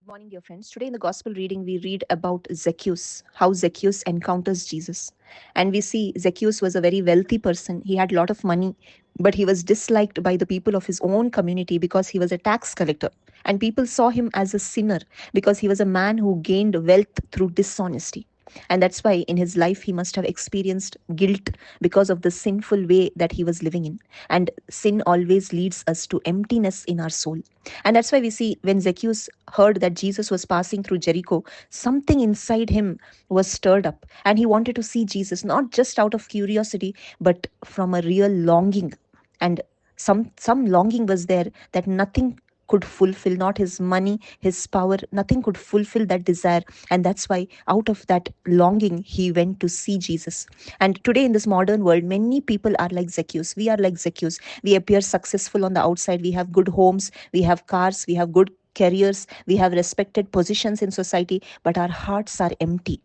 Good morning, dear friends. Today in the gospel reading, we read about Zacchaeus, how Zacchaeus encounters Jesus. And we see Zacchaeus was a very wealthy person. He had a lot of money, but he was disliked by the people of his own community because he was a tax collector. And people saw him as a sinner because he was a man who gained wealth through dishonesty. And that's why in his life he must have experienced guilt because of the sinful way that he was living in. And sin always leads us to emptiness in our soul. And that's why we see when Zacchaeus heard that Jesus was passing through Jericho, something inside him was stirred up. And he wanted to see Jesus, not just out of curiosity, but from a real longing. And some longing was there that nothing could fulfill, not his money, his power, nothing could fulfill that desire. And that's why out of that longing he went to see Jesus. And today in this modern world, many people are like Zacchaeus. We are like Zacchaeus. We appear successful on the outside. We have good homes, we have cars, we have good careers, we have respected positions in society, but our hearts are empty.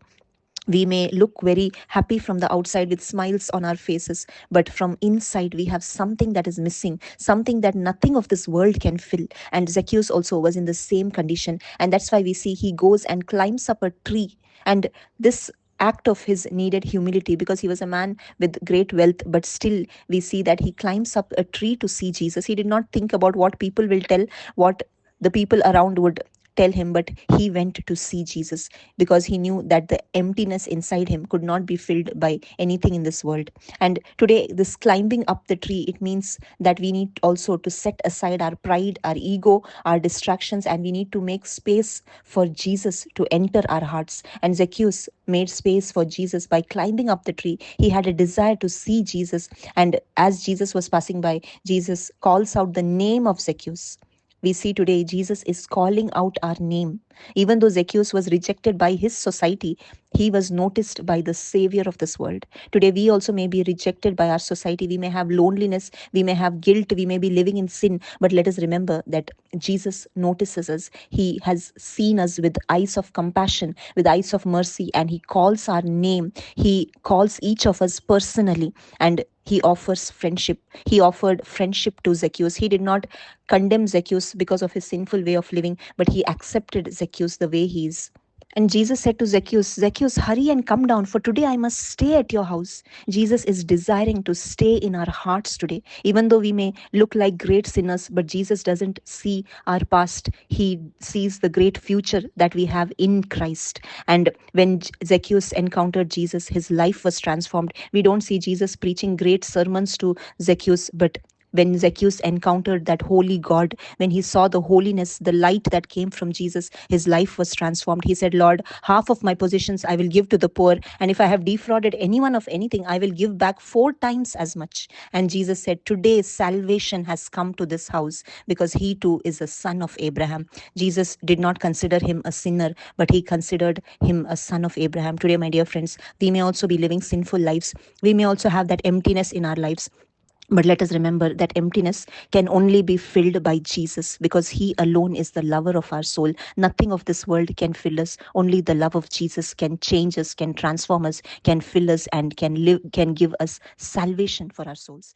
We may look very happy from the outside with smiles on our faces, but from inside we have something that is missing, something that nothing of this world can fill. And Zacchaeus also was in the same condition. And that's why we see he goes and climbs up a tree. And this act of his needed humility, because he was a man with great wealth, but still we see that he climbs up a tree to see Jesus. He did not think about what people will tell, what the people around would tell him, but he went to see Jesus because he knew that the emptiness inside him could not be filled by anything in this world. And today, this climbing up the tree, it means that we need also to set aside our pride, our ego, our distractions, and we need to make space for Jesus to enter our hearts. And Zacchaeus made space for Jesus by climbing up the tree. He had a desire to see Jesus. And as Jesus was passing by, Jesus calls out the name of Zacchaeus. We see today Jesus is calling out our name. Even though Zacchaeus was rejected by his society, he was noticed by the Savior of this world. Today, we also may be rejected by our society. We may have loneliness, we may have guilt, we may be living in sin. But let us remember that Jesus notices us. He has seen us with eyes of compassion, with eyes of mercy, and He calls our name. He calls each of us personally, and He offers friendship. He offered friendship to Zacchaeus. He did not condemn Zacchaeus because of his sinful way of living, but he accepted Zacchaeus the way he is. And Jesus said to Zacchaeus, Zacchaeus, hurry and come down, for today I must stay at your house. Jesus is desiring to stay in our hearts today. Even though we may look like great sinners, but Jesus doesn't see our past. He sees the great future that we have in Christ. And when Zacchaeus encountered Jesus, his life was transformed. We don't see Jesus preaching great sermons to Zacchaeus, but when Zacchaeus encountered that holy God, when he saw the holiness, the light that came from Jesus, his life was transformed. He said, Lord, half of my possessions I will give to the poor. And if I have defrauded anyone of anything, I will give back 4 times as much. And Jesus said, today salvation has come to this house because he too is a son of Abraham. Jesus did not consider him a sinner, but he considered him a son of Abraham. Today, my dear friends, we may also be living sinful lives. We may also have that emptiness in our lives. But let us remember that emptiness can only be filled by Jesus because He alone is the lover of our soul. Nothing of this world can fill us. Only the love of Jesus can change us, can transform us, can fill us, and can give us salvation for our souls.